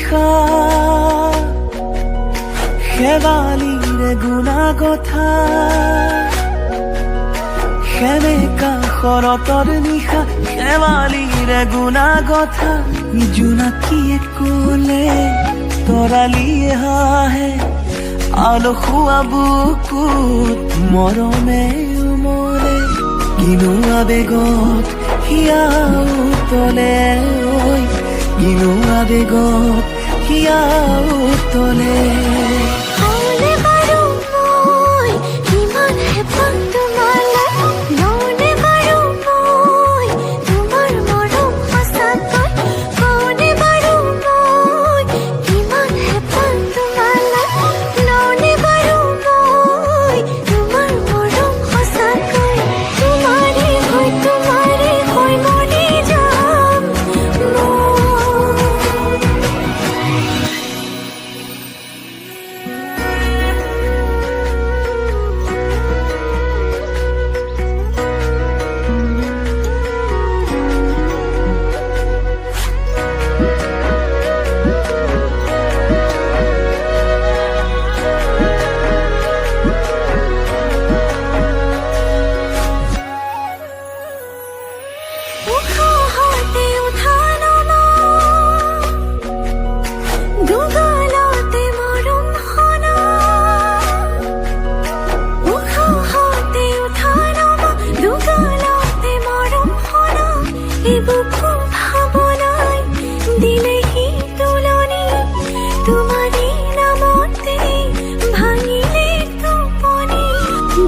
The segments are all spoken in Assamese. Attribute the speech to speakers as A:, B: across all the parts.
A: নিশা শেৱালিৰে গুণা কথা সেমেকা শৰতৰ নিশা শেৱালিৰে গুণা কথা জোনাকীয়ে ক'লে তৰালিয়ে হাঁহে আলসুৱা বুকুত মৰমে উমলে কিনো আবেগত হিয়া উতলে ঐ কিনো আবেগত হিয়া উতলে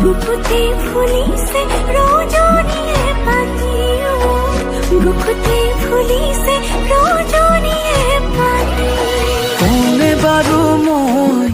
B: বুকুতে ফুলিছে ৰজনীয়ে পানী বুকুতে ফুলিছে ৰজনীয়ে পানী
A: কোনে বাৰু মই